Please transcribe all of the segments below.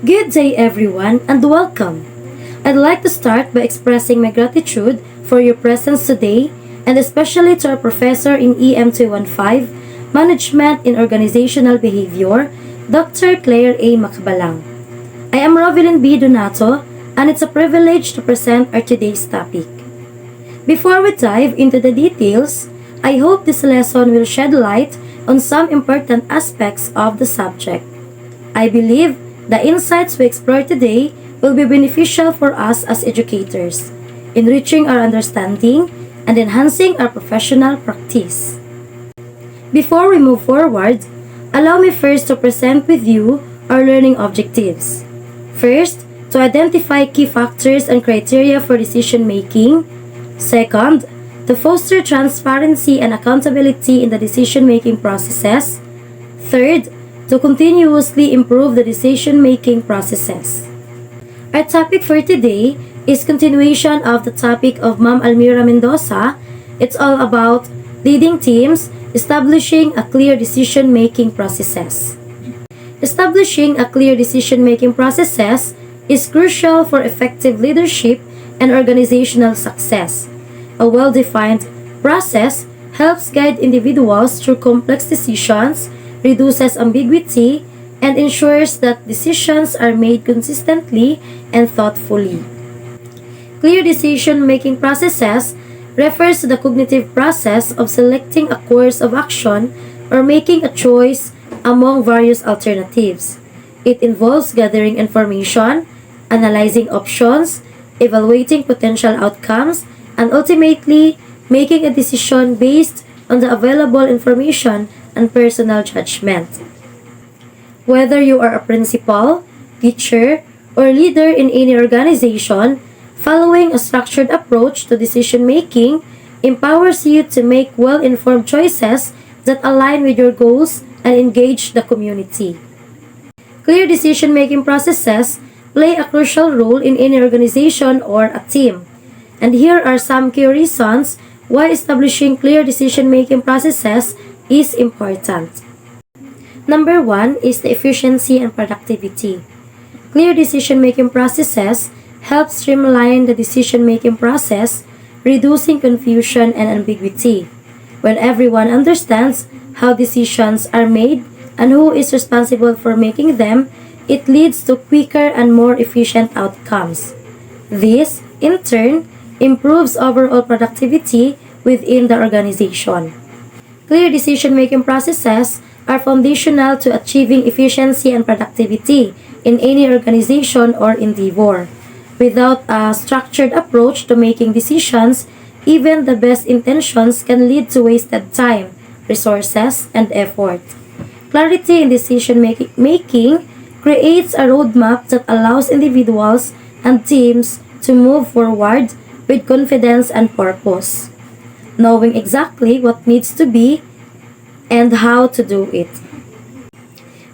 Good day, everyone, and welcome. I'd like to start by expressing my gratitude for your presence today, and especially to our professor in EM215, Management in Organizational Behavior, Dr. Claire A. Macbalang. I am Rovelyn B. Donato, and it's a privilege to present our today's topic. Before we dive into the details, I hope this lesson will shed light on some important aspects of the subject. I believe the insights we explore today will be beneficial for us as educators, enriching our understanding and enhancing our professional practice. Before we move forward, allow me first to present with you our learning objectives. First, to identify key factors and criteria for decision making. Second, to foster transparency and accountability in the decision-making processes. Third, to continuously improve the decision-making processes. Our topic for today is continuation of the topic of Ma'am Almira Mendoza. It's all about leading teams, establishing a clear decision-making processes. Establishing a clear decision-making processes is crucial for effective leadership and organizational success. A well-defined process helps guide individuals through complex decisions, reduces ambiguity, and ensures that decisions are made consistently and thoughtfully. Clear decision-making processes refers to the cognitive process of selecting a course of action or making a choice among various alternatives. It involves gathering information, analyzing options, evaluating potential outcomes, and ultimately making a decision based on the available information and personal judgment. Whether you are a principal, teacher, or leader in any organization, following a structured approach to decision making empowers you to make well-informed choices that align with your goals and engage the community. Clear decision-making processes play a crucial role in any organization or a team. And here are some key reasons why establishing clear decision-making processes is important. Number one is the efficiency and productivity. Clear decision-making processes help streamline the decision-making process, reducing confusion and ambiguity. When everyone understands how decisions are made and who is responsible for making them, it leads to quicker and more efficient outcomes. This, in turn, improves overall productivity within the organization. Clear decision-making processes are foundational to achieving efficiency and productivity in any organization or endeavor. Without a structured approach to making decisions, even the best intentions can lead to wasted time, resources, and effort. Clarity in decision-making creates a roadmap that allows individuals and teams to move forward with confidence and purpose, knowing exactly what needs to be and how to do it.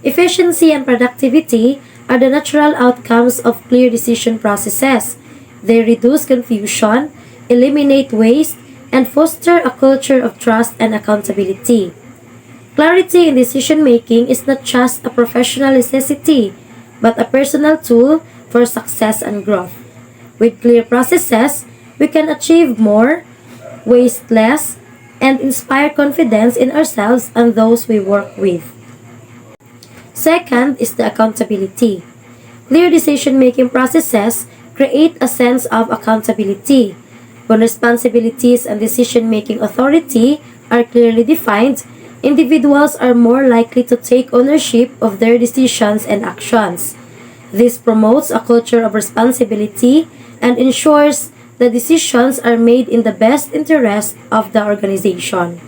Efficiency and productivity are the natural outcomes of clear decision processes. They reduce confusion, eliminate waste, and foster a culture of trust and accountability. Clarity in decision making is not just a professional necessity, but a personal tool for success and growth. With clear processes, we can achieve more, waste less, and inspire confidence in ourselves and those we work with. Second is the accountability. Clear decision-making processes create a sense of accountability. When responsibilities and decision-making authority are clearly defined, individuals are more likely to take ownership of their decisions and actions. This promotes a culture of responsibility and ensures the decisions are made in the best interest of the organization.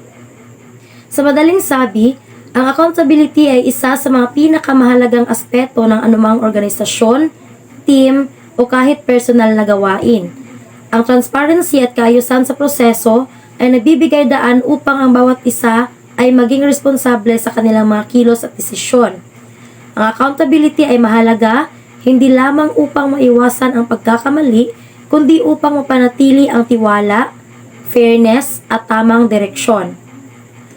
Sa madaling sabi, ang accountability ay isa sa mga pinakamahalagang aspeto ng anumang organisasyon, team, o kahit personal na gawain. Ang transparency at kaayusan sa proseso ay nagbibigay daan upang ang bawat isa ay maging responsable sa kanilang mga kilos at desisyon. Ang accountability ay mahalaga hindi lamang upang maiwasan ang pagkakamali, kundi upang mapanatili ang tiwala, fairness, at tamang direksyon.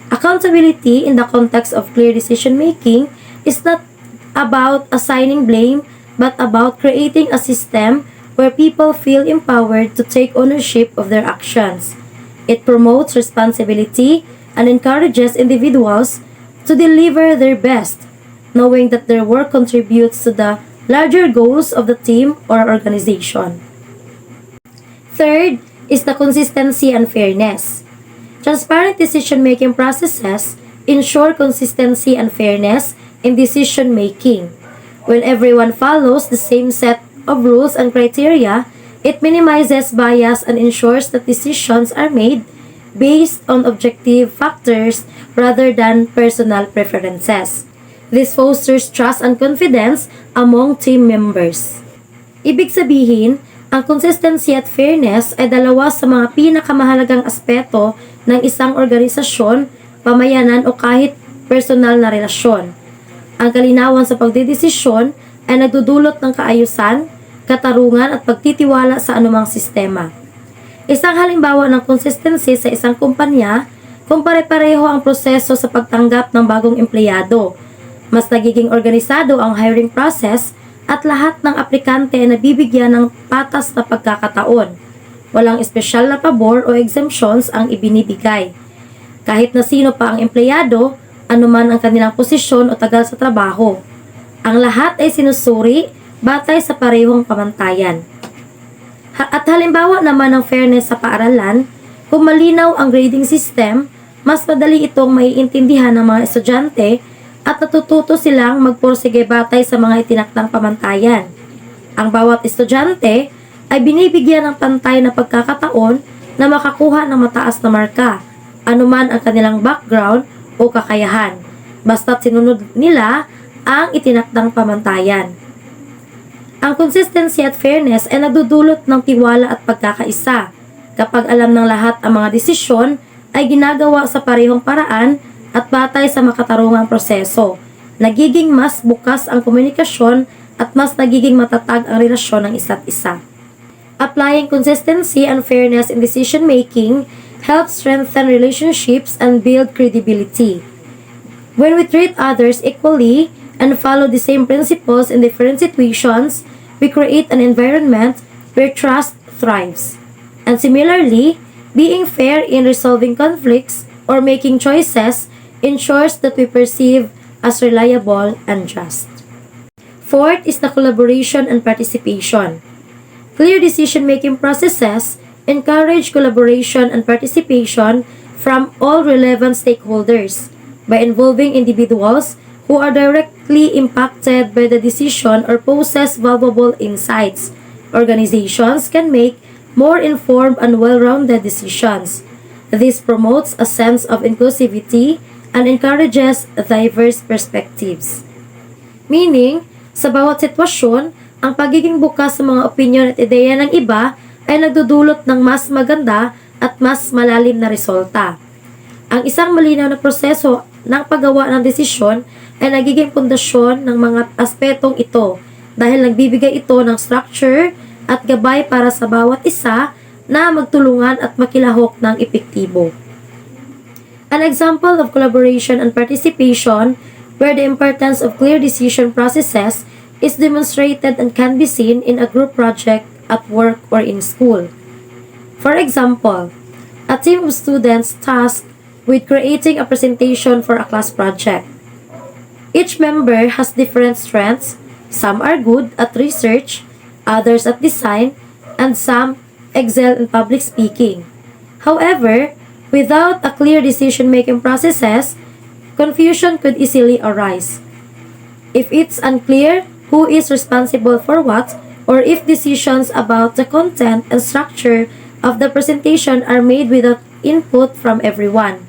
Accountability in the context of clear decision-making is not about assigning blame but about creating a system where people feel empowered to take ownership of their actions. It promotes responsibility and encourages individuals to deliver their best, knowing that their work contributes to the larger goals of the team or organization. Third is the consistency and fairness. Transparent decision-making processes ensure consistency and fairness in decision-making. When everyone follows the same set of rules and criteria, it minimizes bias and ensures that decisions are made based on objective factors rather than personal preferences. This fosters trust and confidence among team members. Ibig sabihin, ang consistency at fairness ay dalawa sa mga pinakamahalagang aspeto ng isang organisasyon, pamayanan o kahit personal na relasyon. Ang kalinawan sa pagdedesisyon ay nagdudulot ng kaayusan, katarungan at pagtitiwala sa anumang sistema. Isang halimbawa ng consistency sa isang kumpanya kung pare-pareho ang proseso sa pagtanggap ng bagong empleyado. Mas nagiging organisado ang hiring process at lahat ng aplikante ay nabibigyan ng patas na pagkakataon. Walang espesyal na pabor o exemptions ang ibinibigay. Kahit na sino pa ang empleyado, anuman ang kanilang posisyon o tagal sa trabaho. Ang lahat ay sinusuri batay sa parehong pamantayan. At halimbawa naman ng fairness sa paaralan, kung malinaw ang grading system, mas madali itong maiintindihan ng mga estudyante at natututo silang magporsige batay sa mga itinakdang pamantayan. Ang bawat estudyante ay binibigyan ng pantay na pagkakataon na makakuha ng mataas na marka, anuman ang kanilang background o kakayahan, basta't sinunod nila ang itinakdang pamantayan. Ang consistency at fairness ay nagdudulot ng tiwala at pagkakaisa. Kapag alam ng lahat ang mga desisyon ay ginagawa sa parehong paraan at batay sa makatarungang proseso, nagiging mas bukas ang komunikasyon at mas nagiging matatag ang relasyon ng isa't isa. Applying consistency and fairness in decision-making helps strengthen relationships and build credibility. When we treat others equally and follow the same principles in different situations, we create an environment where trust thrives. And similarly, being fair in resolving conflicts or making choices ensures that we perceive as reliable and just. Fourth is the collaboration and participation. Clear decision-making processes encourage collaboration and participation from all relevant stakeholders by involving individuals who are directly impacted by the decision or possess valuable insights. Organizations can make more informed and well-rounded decisions. This promotes a sense of inclusivity and encourages diverse perspectives. Meaning, sa bawat sitwasyon, ang pagiging bukas sa mga opinyon at ideya ng iba ay nagdudulot ng mas maganda at mas malalim na resulta. Ang isang malinaw na proseso ng paggawa ng desisyon ay nagiging pundasyon ng mga aspetong ito dahil nagbibigay ito ng structure at gabay para sa bawat isa na magtulungan at makilahok ng epektibo. An example of collaboration and participation where the importance of clear decision processes is demonstrated and can be seen in a group project at work or in school. For example, a team of students tasked with creating a presentation for a class project. Each member has different strengths. Some are good at research, others at design, and some excel in public speaking. However, without a clear decision-making processes, confusion could easily arise. If it's unclear who is responsible for what, or if decisions about the content and structure of the presentation are made without input from everyone,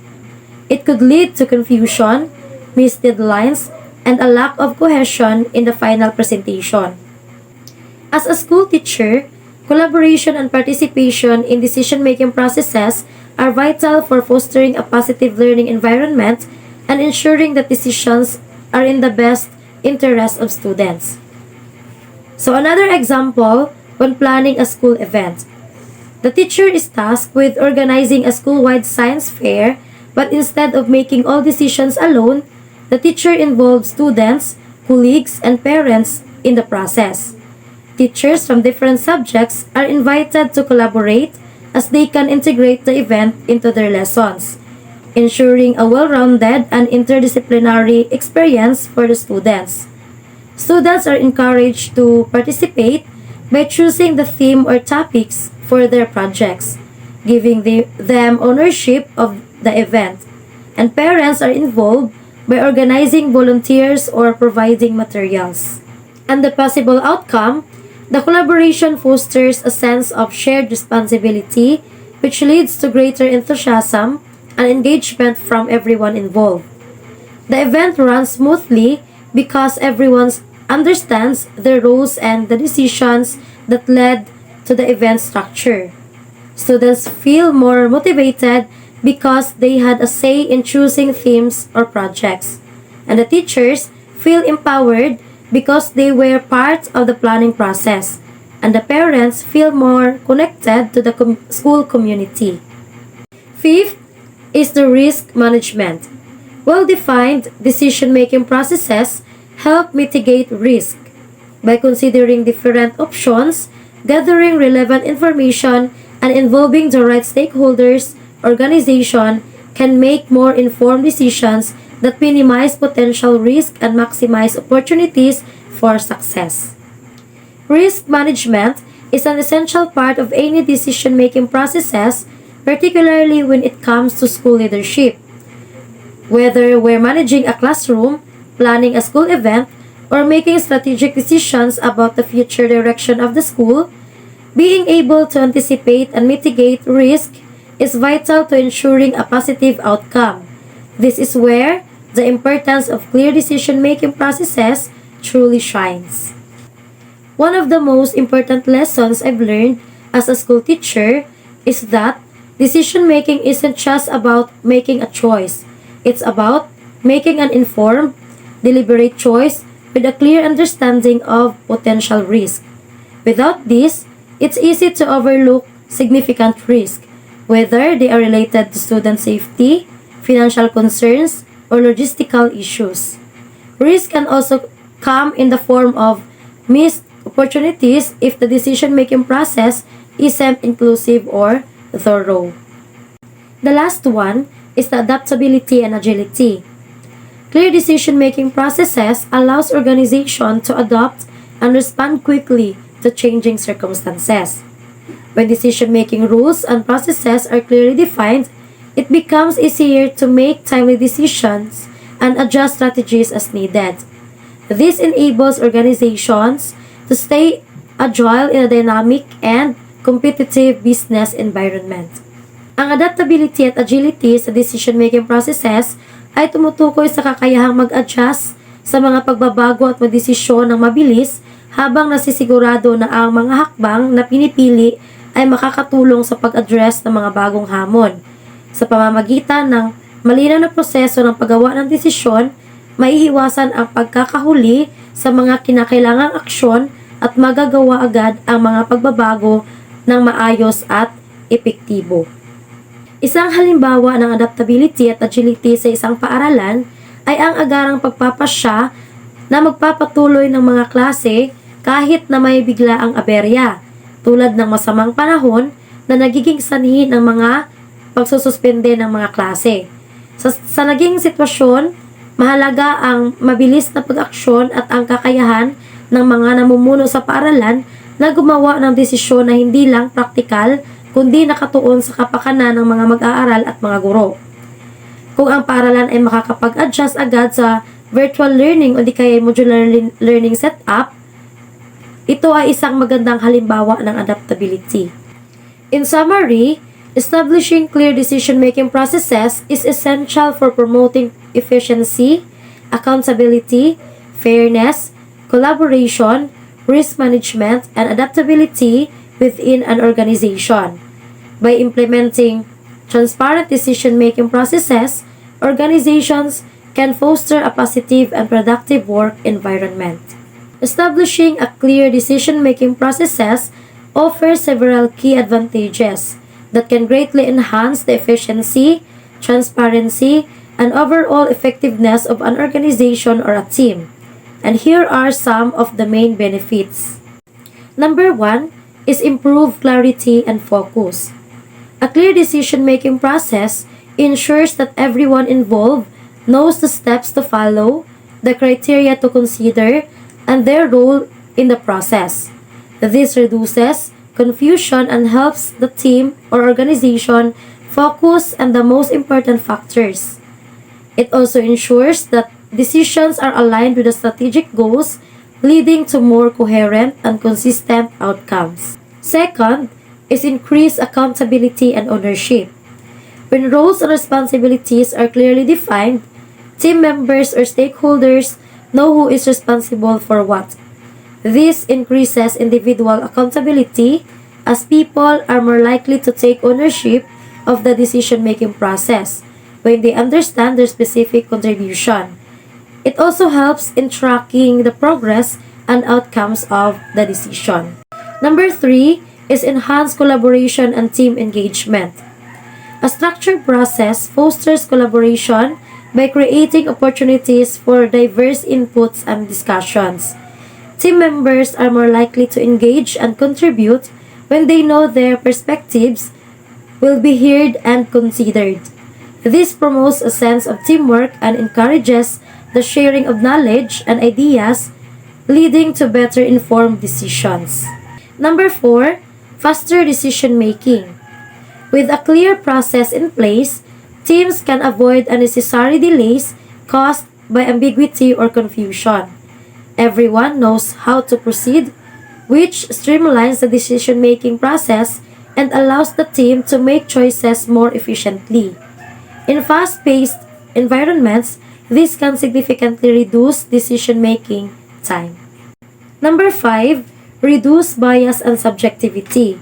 it could lead to confusion, missed deadlines, and a lack of cohesion in the final presentation. As a school teacher, collaboration and participation in decision-making processes are vital for fostering a positive learning environment and ensuring that decisions are in the best interest of students. So another example, when planning a school event. The teacher is tasked with organizing a school-wide science fair, but instead of making all decisions alone, the teacher involves students, colleagues, and parents in the process. Teachers from different subjects are invited to collaborate as they can integrate the event into their lessons, ensuring a well-rounded and interdisciplinary experience for the students. Students are encouraged to participate by choosing the theme or topics for their projects, giving them ownership of the event, and parents are involved by organizing volunteers or providing materials. And the possible outcome, the collaboration fosters a sense of shared responsibility, which leads to greater enthusiasm and engagement from everyone involved. The event runs smoothly because everyone understands their roles and the decisions that led to the event structure. Students feel more motivated because they had a say in choosing themes or projects, and the teachers feel empowered because they were part of the planning process, and the parents feel more connected to the school community. Fifth is the risk management. Well-defined decision-making processes help mitigate risk by considering different options, gathering relevant information, and involving the right stakeholders. Organization can make more informed decisions that minimize potential risk and maximize opportunities for success. Risk management is an essential part of any decision-making processes, particularly when it comes to school leadership. Whether we're managing a classroom, planning a school event, or making strategic decisions about the future direction of the school, being able to anticipate and mitigate risk is vital to ensuring a positive outcome. This is where the importance of clear decision-making processes truly shines. One of the most important lessons I've learned as a school teacher is that decision-making isn't just about making a choice. It's about making an informed, deliberate choice with a clear understanding of potential risk. Without this, it's easy to overlook significant risk, whether they are related to student safety, financial concerns, or logistical issues. Risk can also come in the form of missed opportunities if the decision-making process isn't inclusive or thorough. The last one is the adaptability and agility. Clear decision-making processes allows organization to adapt and respond quickly to changing circumstances. When decision-making rules and processes are clearly defined, it becomes easier to make timely decisions and adjust strategies as needed. This enables organizations to stay agile in a dynamic and competitive business environment. Ang adaptability at agility sa decision-making processes ay tumutukoy sa kakayahang mag-adjust sa mga pagbabago at magdesisyon ng mabilis habang nasisigurado na ang mga hakbang na pinipili ay makakatulong sa pag-address ng mga bagong hamon. Sa pamamagitan ng malinaw na proseso ng paggawa ng desisyon, maiiwasan ang pagkakahuli sa mga kinakailangang aksyon at magagawa agad ang mga pagbabago ng maayos at epektibo. Isang halimbawa ng adaptability at agility sa isang paaralan ay ang agarang pagpapasya na magpapatuloy ng mga klase kahit na may bigla ang aberya, tulad ng masamang panahon na nagiging sanhi ng mga pagsususpende ng mga klase. Sa naging sitwasyon, mahalaga ang mabilis na pag-aksyon at ang kakayahan ng mga namumuno sa paaralan na gumawa ng desisyon na hindi lang praktikal kundi nakatuon sa kapakanan ng mga mag-aaral at mga guro. Kung ang paaralan ay makakapag-adjust agad sa virtual learning o di kaya modular learning setup, ito ay isang magandang halimbawa ng adaptability. In summary, establishing clear decision-making processes is essential for promoting efficiency, accountability, fairness, collaboration, risk management, and adaptability within an organization. By implementing transparent decision-making processes, organizations can foster a positive and productive work environment. Establishing a clear decision-making processes offers several key advantages that can greatly enhance the efficiency, transparency, and overall effectiveness of an organization or a team. And here are some of the main benefits. Number 1 is improved clarity and focus. A clear decision-making process ensures that everyone involved knows the steps to follow, the criteria to consider, and their role in the process. This reduces confusion and helps the team or organization focus on the most important factors. It also ensures that decisions are aligned with the strategic goals, leading to more coherent and consistent outcomes. Second is increased accountability and ownership. When roles and responsibilities are clearly defined, team members or stakeholders know who is responsible for what. This increases individual accountability as people are more likely to take ownership of the decision-making process when they understand their specific contribution. It also helps in tracking the progress and outcomes of the decision. Number 3 is enhanced collaboration and team engagement. A structured process fosters collaboration by creating opportunities for diverse inputs and discussions. Team members are more likely to engage and contribute when they know their perspectives will be heard and considered. This promotes a sense of teamwork and encourages the sharing of knowledge and ideas, leading to better informed decisions. Number 4, faster decision making. With a clear process in place, teams can avoid unnecessary delays caused by ambiguity or confusion. Everyone knows how to proceed, which streamlines the decision-making process and allows the team to make choices more efficiently. In fast-paced environments, this can significantly reduce decision-making time. Number 5, reduce bias and subjectivity.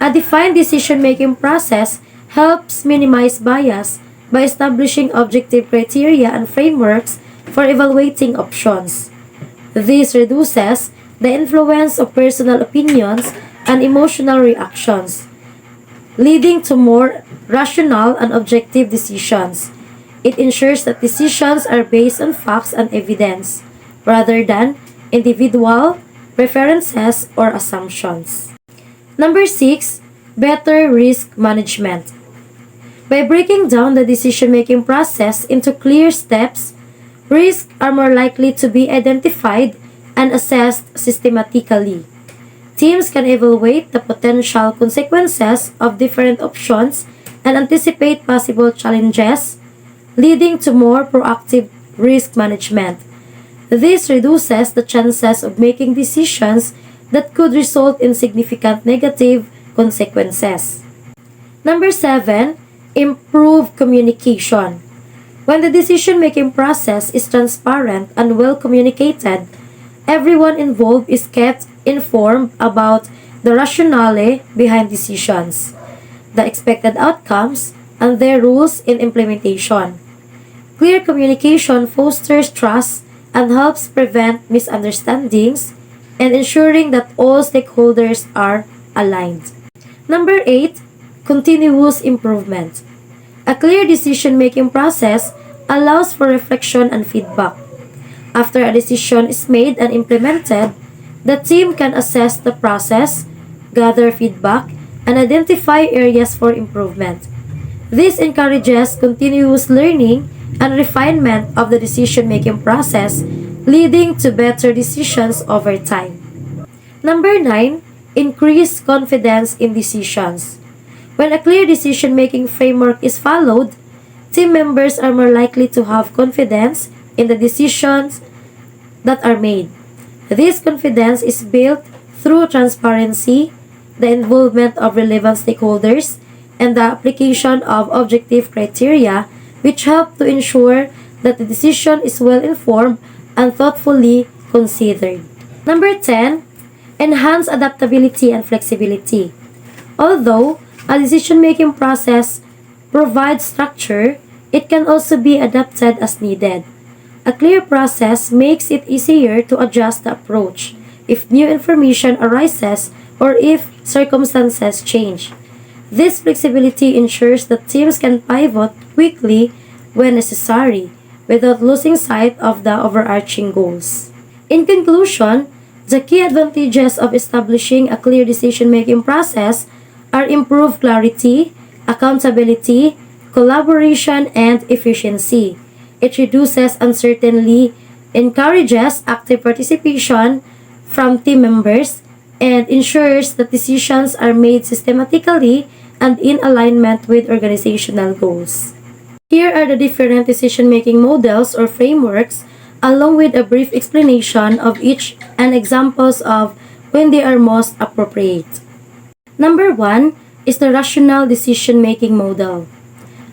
A defined decision-making process helps minimize bias by establishing objective criteria and frameworks for evaluating options. This reduces the influence of personal opinions and emotional reactions, leading to more rational and objective decisions. It ensures that decisions are based on facts and evidence, rather than individual preferences or assumptions. Number 6, better risk management. By breaking down the decision-making process into clear steps, risks are more likely to be identified and assessed systematically. Teams can evaluate the potential consequences of different options and anticipate possible challenges, leading to more proactive risk management. This reduces the chances of making decisions that could result in significant negative consequences. Number 7, improve communication. When the decision-making process is transparent and well communicated, everyone involved is kept informed about the rationale behind decisions, the expected outcomes, and their rules in implementation. Clear communication fosters trust and helps prevent misunderstandings and ensuring that all stakeholders are aligned. Number 8, continuous improvement. A clear decision-making process allows for reflection and feedback. After a decision is made and implemented, the team can assess the process, gather feedback, and identify areas for improvement. This encourages continuous learning and refinement of the decision-making process, leading to better decisions over time. Number 9, increase confidence in decisions. When a clear decision-making framework is followed, team members are more likely to have confidence in the decisions that are made. This confidence is built through transparency, the involvement of relevant stakeholders, and the application of objective criteria which help to ensure that the decision is well informed and thoughtfully considered. Number 10, enhance adaptability and flexibility. Although a decision-making process provides structure, it can also be adapted as needed. A clear process makes it easier to adjust the approach if new information arises or if circumstances change. This flexibility ensures that teams can pivot quickly when necessary without losing sight of the overarching goals. In conclusion, the key advantages of establishing a clear decision-making process are improved clarity, accountability, collaboration, and efficiency. It reduces uncertainty, encourages active participation from team members, and ensures that decisions are made systematically and in alignment with organizational goals. Here are the different decision-making models or frameworks, along with a brief explanation of each and examples of when they are most appropriate. Number 1 is the rational decision-making model.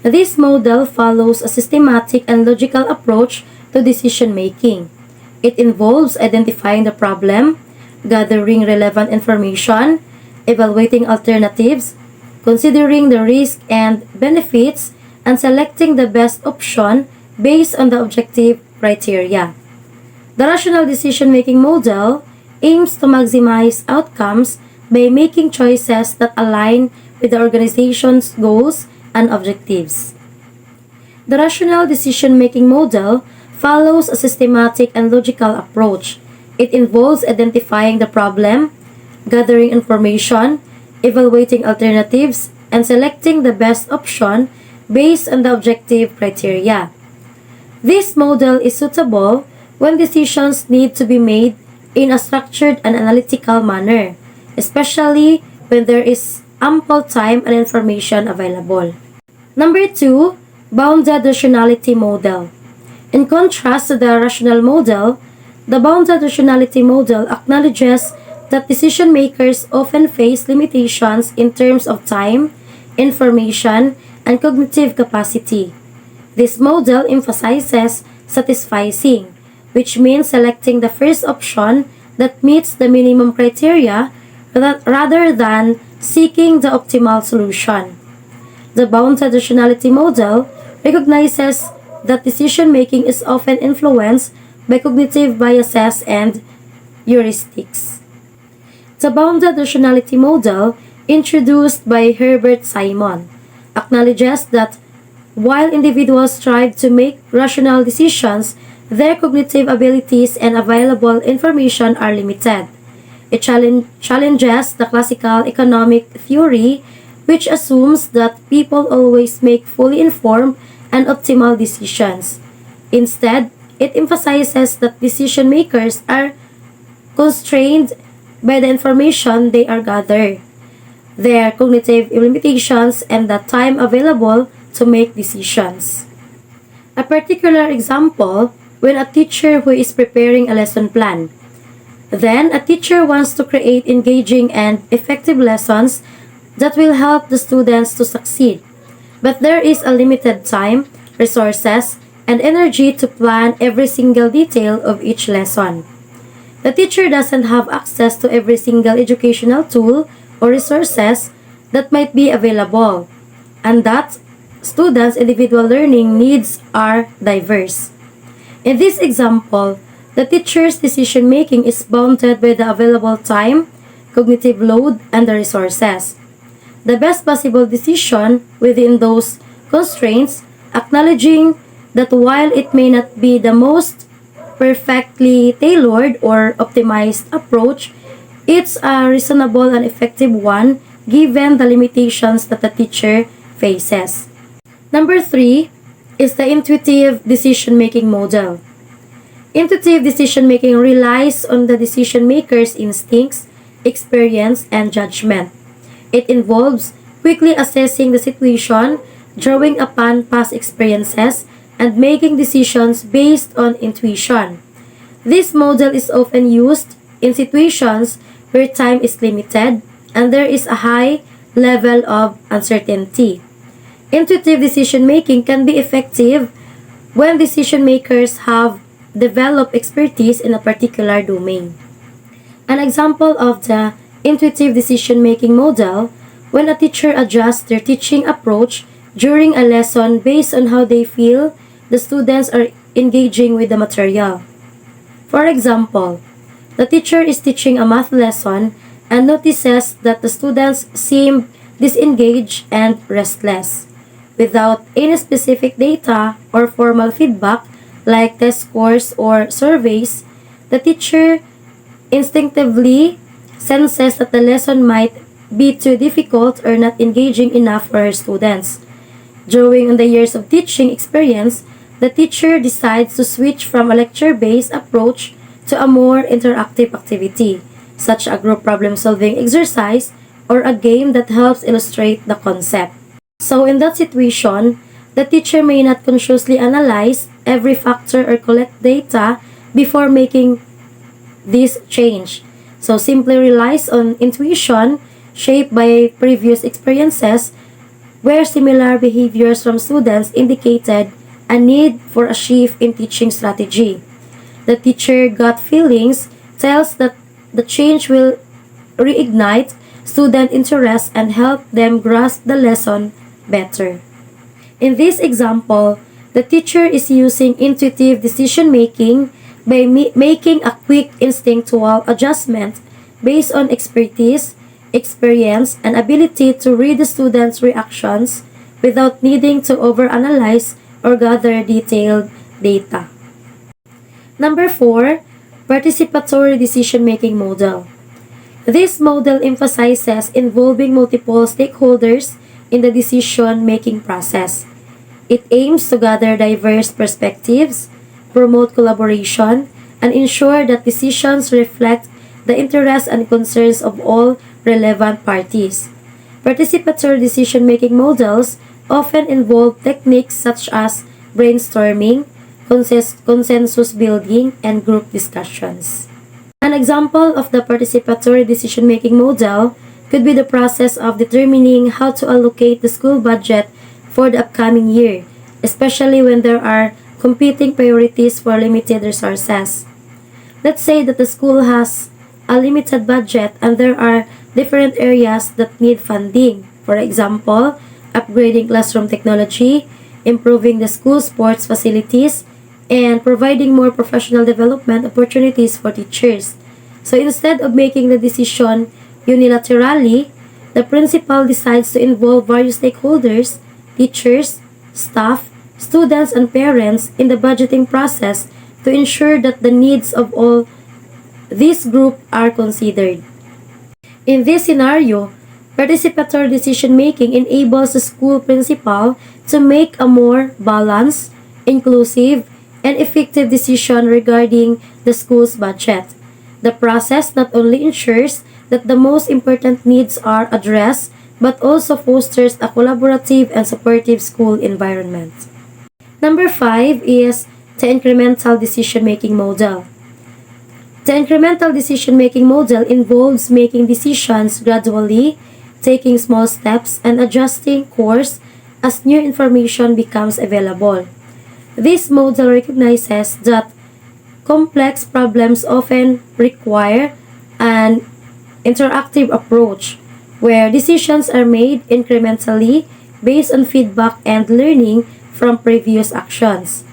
This model follows a systematic and logical approach to decision-making. It involves identifying the problem, gathering relevant information, evaluating alternatives, considering the risk and benefits, and selecting the best option based on the objective criteria. The rational decision-making model aims to maximize outcomes by making choices that align with the organization's goals and objectives. The rational decision-making model follows a systematic and logical approach. It involves identifying the problem, gathering information, evaluating alternatives, and selecting the best option based on the objective criteria. This model is suitable when decisions need to be made in a structured and analytical manner, especially when there is ample time and information available. Number 2, bounded rationality model. In contrast to the rational model, the bounded rationality model acknowledges that decision makers often face limitations in terms of time, information, and cognitive capacity. This model emphasizes satisficing, which means selecting the first option that meets the minimum criteria rather than seeking the optimal solution. The bounded rationality model recognizes that decision-making is often influenced by cognitive biases and heuristics. The bounded rationality model, introduced by Herbert Simon, acknowledges that while individuals strive to make rational decisions, their cognitive abilities and available information are limited. It challenges the classical economic theory, which assumes that people always make fully informed and optimal decisions. Instead, it emphasizes that decision makers are constrained by the information they are gathered, their cognitive limitations, and the time available to make decisions. A particular example, when a teacher who is preparing a lesson plan. Then, a teacher wants to create engaging and effective lessons that will help the students to succeed. But there is a limited time, resources, and energy to plan every single detail of each lesson. The teacher doesn't have access to every single educational tool or resources that might be available, and that students' individual learning needs are diverse. In this example, the teacher's decision-making is bounded by the available time, cognitive load, and the resources. The best possible decision within those constraints, acknowledging that while it may not be the most perfectly tailored or optimized approach, it's a reasonable and effective one given the limitations that the teacher faces. Number 3 is the intuitive decision-making model. Intuitive decision-making relies on the decision-maker's instincts, experience, and judgment. It involves quickly assessing the situation, drawing upon past experiences, and making decisions based on intuition. This model is often used in situations where time is limited and there is a high level of uncertainty. Intuitive decision-making can be effective when decision-makers have developed expertise in a particular domain. An example of the intuitive decision-making model, when a teacher adjusts their teaching approach during a lesson based on how they feel the students are engaging with the material. For example, the teacher is teaching a math lesson and notices that the students seem disengaged and restless. Without any specific data or formal feedback like test scores or surveys, the teacher instinctively senses that the lesson might be too difficult or not engaging enough for her students. Drawing on the years of teaching experience, the teacher decides to switch from a lecture-based approach to a more interactive activity, such as a group problem-solving exercise or a game that helps illustrate the concept. So in that situation, the teacher may not consciously analyze every factor or collect data before making this change. So simply relies on intuition shaped by previous experiences where similar behaviors from students indicated a need for a shift in teaching strategy. The teacher gut feelings tells that the change will reignite student interest and help them grasp the lesson better. In this example, the teacher is using intuitive decision making by making a quick instinctual adjustment based on expertise, experience, and ability to read the students' reactions without needing to overanalyze or gather detailed data. Number 4, participatory decision-making model. This model emphasizes involving multiple stakeholders in the decision-making process. It aims to gather diverse perspectives, promote collaboration, and ensure that decisions reflect the interests and concerns of all relevant parties. Participatory decision-making models often involve techniques such as brainstorming, consensus building, and group discussions. An example of the participatory decision-making model could be the process of determining how to allocate the school budget for the upcoming year, especially when there are competing priorities for limited resources. Let's say that the school has a limited budget and there are different areas that need funding. For example, upgrading classroom technology, improving the school sports facilities, and providing more professional development opportunities for teachers. So instead of making the decision unilaterally, the principal decides to involve various stakeholders, teachers, staff, students, and parents in the budgeting process to ensure that the needs of all this group are considered. In this scenario, participatory decision-making enables the school principal to make a more balanced, inclusive, and effective decision regarding the school's budget. The process not only ensures that the most important needs are addressed, but also fosters a collaborative and supportive school environment. Number 5 is the incremental decision-making model. The incremental decision-making model involves making decisions gradually, taking small steps, and adjusting course as new information becomes available. This model recognizes that complex problems often require an interactive approach where decisions are made incrementally based on feedback and learning from previous actions.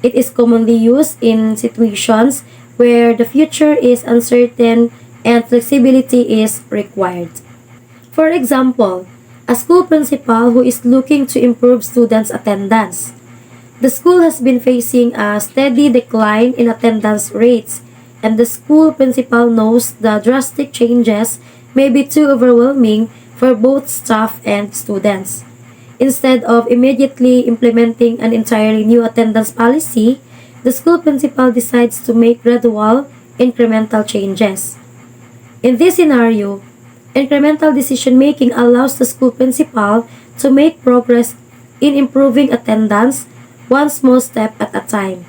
It is commonly used in situations where the future is uncertain and flexibility is required. For example, a school principal who is looking to improve students' attendance. The school has been facing a steady decline in attendance rates, and the school principal knows the drastic changes may be too overwhelming for both staff and students. Instead of immediately implementing an entirely new attendance policy, the school principal decides to make gradual, incremental changes. In this scenario, incremental decision-making allows the school principal to make progress in improving attendance one small step at a time,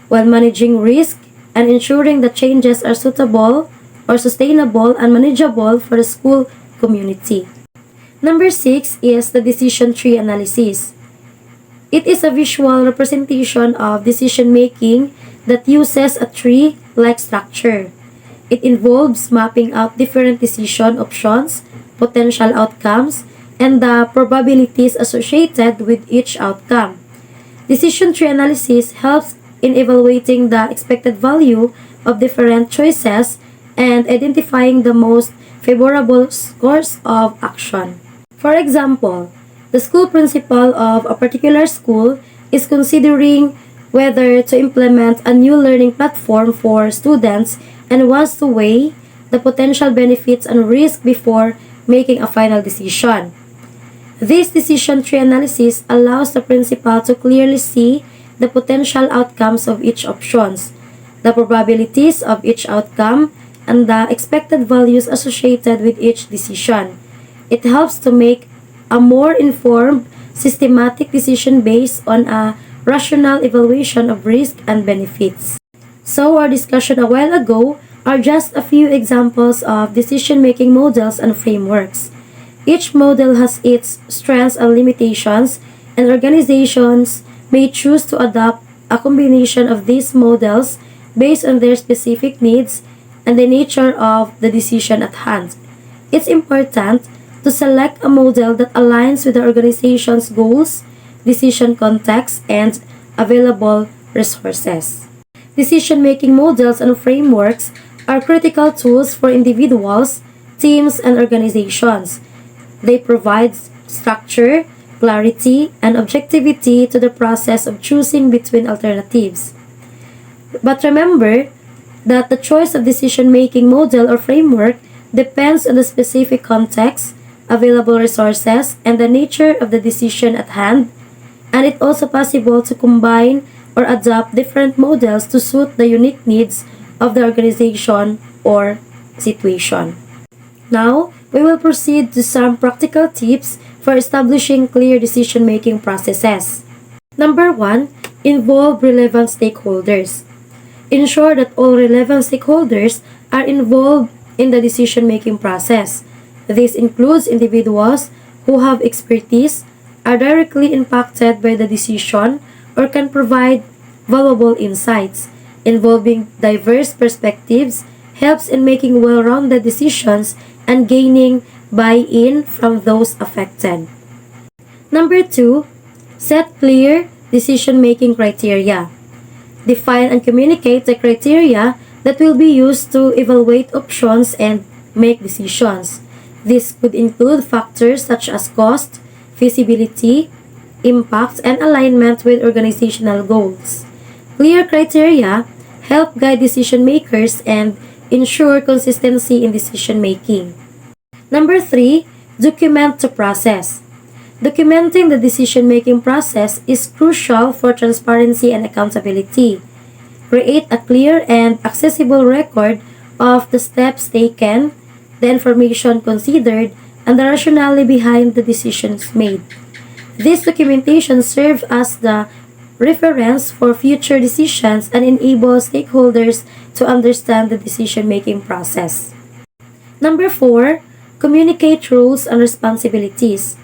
while managing risk and ensuring that changes are suitable or sustainable and manageable for the school community. Number 6 is the decision tree analysis. It is a visual representation of decision-making that uses a tree-like structure. It involves mapping out different decision options, potential outcomes, and the probabilities associated with each outcome. Decision tree analysis helps in evaluating the expected value of different choices and identifying the most favorable course of action. For example, the school principal of a particular school is considering whether to implement a new learning platform for students and wants to weigh the potential benefits and risk before making a final decision. This decision tree analysis allows the principal to clearly see the potential outcomes of each options, the probabilities of each outcome, and the expected values associated with each decision. It helps to make a more informed, systematic decision based on a rational evaluation of risk and benefits. So, our discussion a while ago are just a few examples of decision-making models and frameworks. Each model has its strengths and limitations, and organizations may choose to adopt a combination of these models based on their specific needs and the nature of the decision at hand. It's important to select a model that aligns with the organization's goals, decision context, and available resources. Decision-making models and frameworks are critical tools for individuals, teams, and organizations. They provide structure, clarity, and objectivity to the process of choosing between alternatives. But remember that the choice of decision-making model or framework depends on the specific context, available resources, and the nature of the decision at hand, and it's also possible to combine or adopt different models to suit the unique needs of the organization or situation. Now, we will proceed to some practical tips for establishing clear decision-making processes. Number 1, involve relevant stakeholders. Ensure that all relevant stakeholders are involved in the decision-making process. This includes individuals who have expertise, are directly impacted by the decision, or can provide valuable insights. Involving diverse perspectives helps in making well-rounded decisions and gaining buy-in from those affected. Number 2, set clear decision-making criteria. Define and communicate the criteria that will be used to evaluate options and make decisions. This could include factors such as cost, feasibility, impact, and alignment with organizational goals. Clear criteria help guide decision makers and ensure consistency in decision making. Number 3, document the process. Documenting the decision-making process is crucial for transparency and accountability. Create a clear and accessible record of the steps taken, the information considered, and the rationale behind the decisions made. This documentation serves as the reference for future decisions and enables stakeholders to understand the decision-making process. Number 4, communicate roles and responsibilities.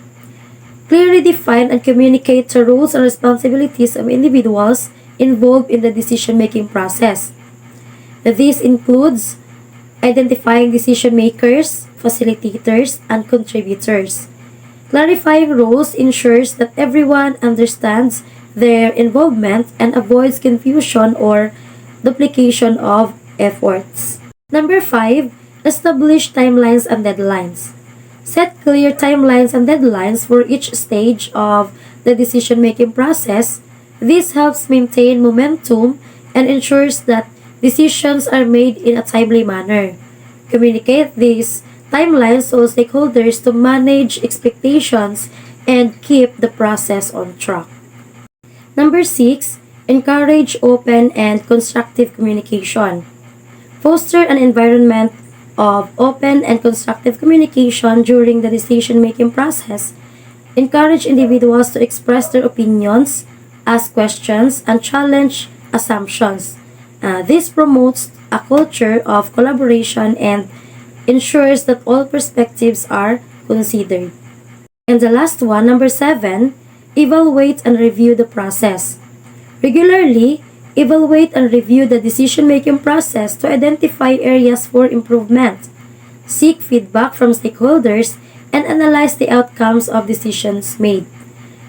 Clearly define and communicate the roles and responsibilities of individuals involved in the decision-making process. This includes identifying decision makers, facilitators, and contributors. Clarifying roles ensures that everyone understands their involvement and avoids confusion or duplication of efforts. Number 5, establish timelines and deadlines. Set clear timelines and deadlines for each stage of the decision-making process. This helps maintain momentum and ensures that decisions are made in a timely manner. Communicate these timelines to all stakeholders to manage expectations and keep the process on track. Number 6, encourage open and constructive communication. Foster an environment of open and constructive communication during the decision-making process. Encourage individuals to express their opinions, ask questions, and challenge assumptions. This promotes a culture of collaboration and ensures that all perspectives are considered. And the last one, number 7, evaluate and review the process. Regularly, evaluate and review the decision-making process to identify areas for improvement. Seek feedback from stakeholders and analyze the outcomes of decisions made.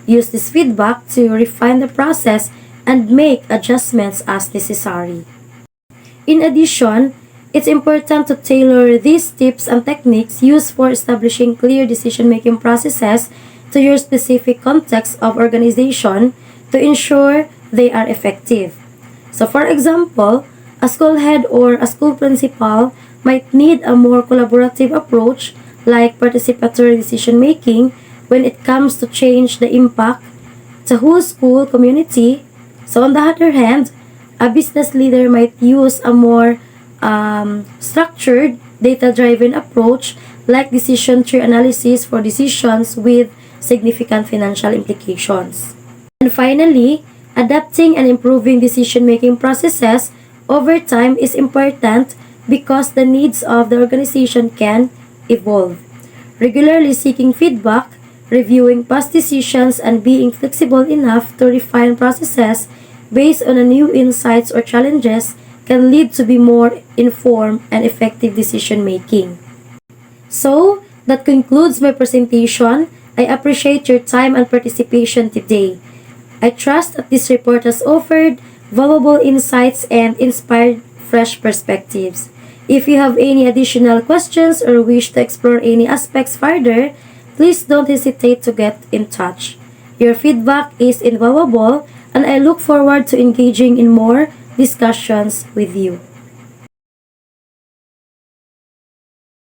Use this feedback to refine the process and make adjustments as necessary. In addition, it's important to tailor these tips and techniques used for establishing clear decision-making processes to your specific context of organization to ensure they are effective. So for example, a school head or a school principal might need a more collaborative approach like participatory decision making when it comes to change the impact the whole school community. So on the other hand, a business leader might use a more structured, data-driven approach like decision tree analysis for decisions with significant financial implications. And finally, adapting and improving decision-making processes over time is important because the needs of the organization can evolve. Regularly seeking feedback, reviewing past decisions, and being flexible enough to refine processes based on a new insights or challenges can lead to be more informed and effective decision making. So, that concludes my presentation. I appreciate your time and participation today. I trust that this report has offered valuable insights and inspired fresh perspectives. If you have any additional questions or wish to explore any aspects further, please don't hesitate to get in touch. Your feedback is invaluable and I look forward to engaging in more discussions with you.